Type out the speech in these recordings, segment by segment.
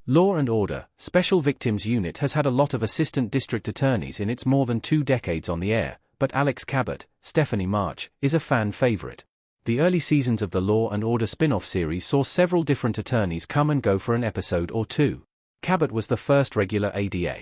Law and Order, Special Victims Unit has had a lot of assistant district attorneys in its more than 2 decades on the air, but Alex Cabot, Stephanie March, is a fan favorite. The early seasons of the Law and Order spin-off series saw several different attorneys come and go for an episode or two. Cabot was the first regular ADA.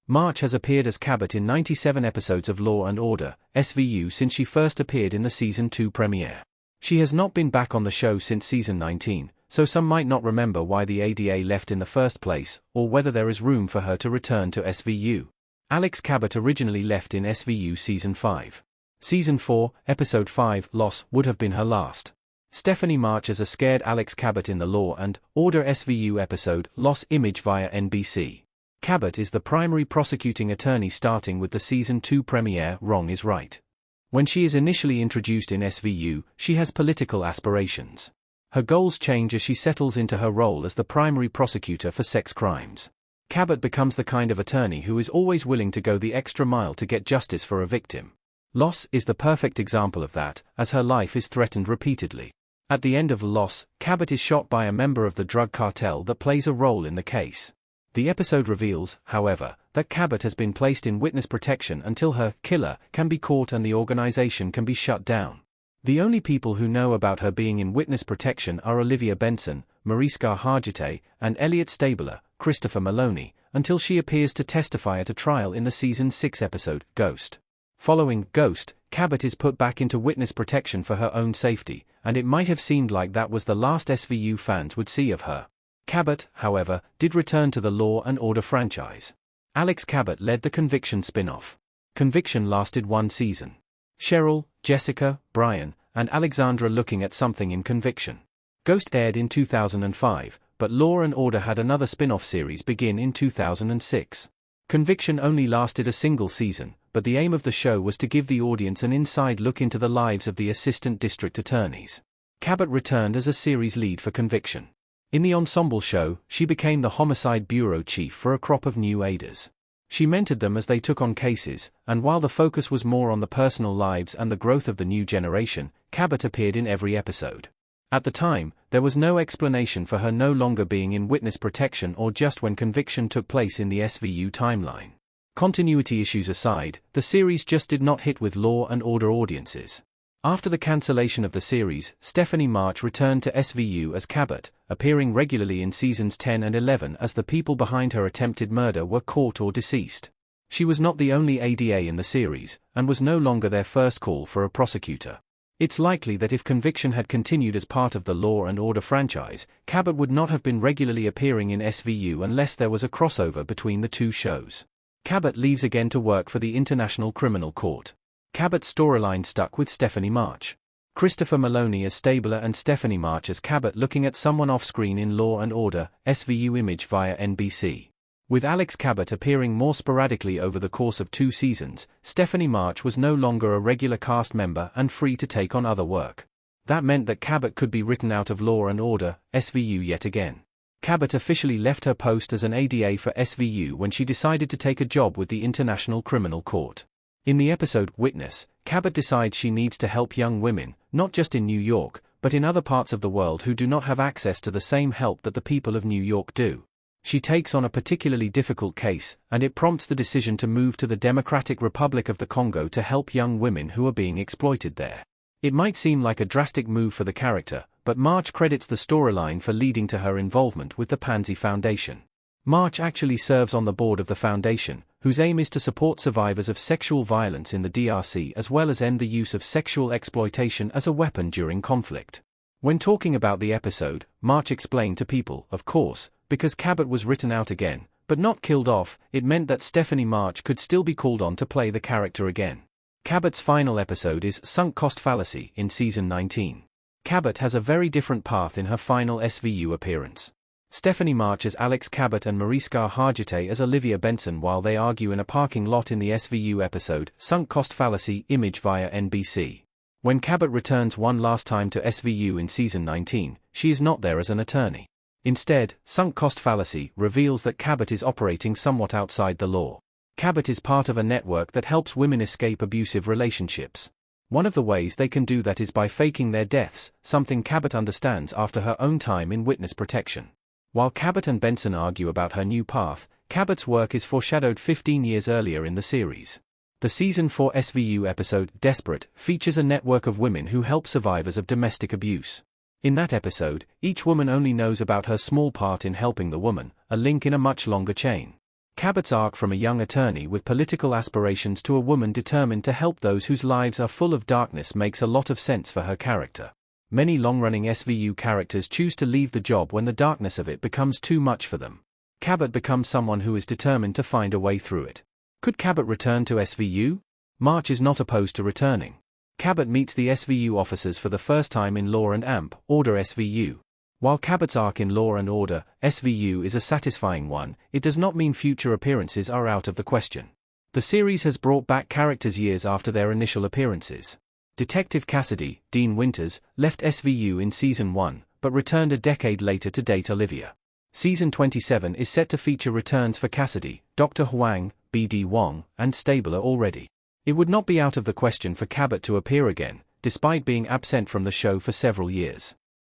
March has appeared as Cabot in 97 episodes of Law and Order, SVU since she first appeared in the Season 2 premiere. She has not been back on the show since Season 19, so some might not remember why the ADA left in the first place, or whether there is room for her to return to SVU. Alex Cabot originally left in SVU Season 5. Season 4, Episode 5, Loss, would have been her last. Stephanie March as a scared Alex Cabot in the Law and Order SVU episode, Loss image via NBC. Cabot is the primary prosecuting attorney starting with the Season 2 premiere, Wrong is Right. When she is initially introduced in SVU, she has political aspirations. Her goals change as she settles into her role as the primary prosecutor for sex crimes. Cabot becomes the kind of attorney who is always willing to go the extra mile to get justice for a victim. Loss is the perfect example of that, as her life is threatened repeatedly. At the end of Loss, Cabot is shot by a member of the drug cartel that plays a role in the case. The episode reveals, however, that Cabot has been placed in witness protection until her killer can be caught and the organization can be shut down. The only people who know about her being in witness protection are Olivia Benson, Mariska Hargitay, and Elliot Stabler, Christopher Maloney, until she appears to testify at a trial in the Season 6 episode, Ghost. Following Ghost, Cabot is put back into witness protection for her own safety, and it might have seemed like that was the last SVU fans would see of her. Cabot, however, did return to the Law and Order franchise. Alex Cabot led the Conviction spin-off. Conviction lasted 1 season. Cheryl, Jessica, Brian, and Alexandra looking at something in Conviction. Ghost aired in 2005, but Law and Order had another spin-off series begin in 2006. Conviction only lasted a single season, but the aim of the show was to give the audience an inside look into the lives of the assistant district attorneys. Cabot returned as a series lead for Conviction. In the ensemble show, she became the Homicide Bureau chief for a crop of new aiders. She mentored them as they took on cases, and while the focus was more on the personal lives and the growth of the new generation, Cabot appeared in every episode. At the time, there was no explanation for her no longer being in witness protection or just when Conviction took place in the SVU timeline. Continuity issues aside, the series just did not hit with Law and Order audiences. After the cancellation of the series, Stephanie March returned to SVU as Cabot, appearing regularly in Seasons 10 and 11 as the people behind her attempted murder were caught or deceased. She was not the only ADA in the series, and was no longer their first call for a prosecutor. It's likely that if Conviction had continued as part of the Law and Order franchise, Cabot would not have been regularly appearing in SVU unless there was a crossover between the two shows. Cabot leaves again to work for the International Criminal Court. Cabot's storyline stuck with Stephanie March. Christopher Maloney as Stabler and Stephanie March as Cabot looking at someone off-screen in Law and Order, SVU image via NBC. With Alex Cabot appearing more sporadically over the course of 2 seasons, Stephanie March was no longer a regular cast member and free to take on other work. That meant that Cabot could be written out of Law and Order, SVU yet again. Cabot officially left her post as an ADA for SVU when she decided to take a job with the International Criminal Court. In the episode Witness, Cabot decides she needs to help young women, not just in New York, but in other parts of the world who do not have access to the same help that the people of New York do. She takes on a particularly difficult case, and it prompts the decision to move to the Democratic Republic of the Congo to help young women who are being exploited there. It might seem like a drastic move for the character, but March credits the storyline for leading to her involvement with the Pansy Foundation. March actually serves on the board of the foundation, whose aim is to support survivors of sexual violence in the DRC as well as end the use of sexual exploitation as a weapon during conflict. When talking about the episode, March explained to people, of course, because Cabot was written out again, but not killed off, it meant that Stephanie March could still be called on to play the character again. Cabot's final episode is Sunk Cost Fallacy in Season 19. Cabot has a very different path in her final SVU appearance. Stephanie March as Alex Cabot and Mariska Hargitay as Olivia Benson while they argue in a parking lot in the SVU episode, Sunk Cost Fallacy, image via NBC. When Cabot returns one last time to SVU in Season 19, she is not there as an attorney. Instead, Sunk Cost Fallacy reveals that Cabot is operating somewhat outside the law. Cabot is part of a network that helps women escape abusive relationships. One of the ways they can do that is by faking their deaths, something Cabot understands after her own time in witness protection. While Cabot and Benson argue about her new path, Cabot's work is foreshadowed 15 years earlier in the series. The Season 4 SVU episode, Desperate, features a network of women who help survivors of domestic abuse. In that episode, each woman only knows about her small part in helping the woman, a link in a much longer chain. Cabot's arc from a young attorney with political aspirations to a woman determined to help those whose lives are full of darkness makes a lot of sense for her character. Many long-running SVU characters choose to leave the job when the darkness of it becomes too much for them. Cabot becomes someone who is determined to find a way through it. Could Cabot return to SVU? March is not opposed to returning. Cabot meets the SVU officers for the first time in Law and Order SVU. While Cabot's arc in Law and Order SVU is a satisfying one, it does not mean future appearances are out of the question. The series has brought back characters years after their initial appearances. Detective Cassidy, Dean Winters, left SVU in Season 1, but returned a decade later to date Olivia. Season 27 is set to feature returns for Cassidy, Dr. Huang, B.D. Wong, and Stabler already. It would not be out of the question for Cabot to appear again, despite being absent from the show for several years.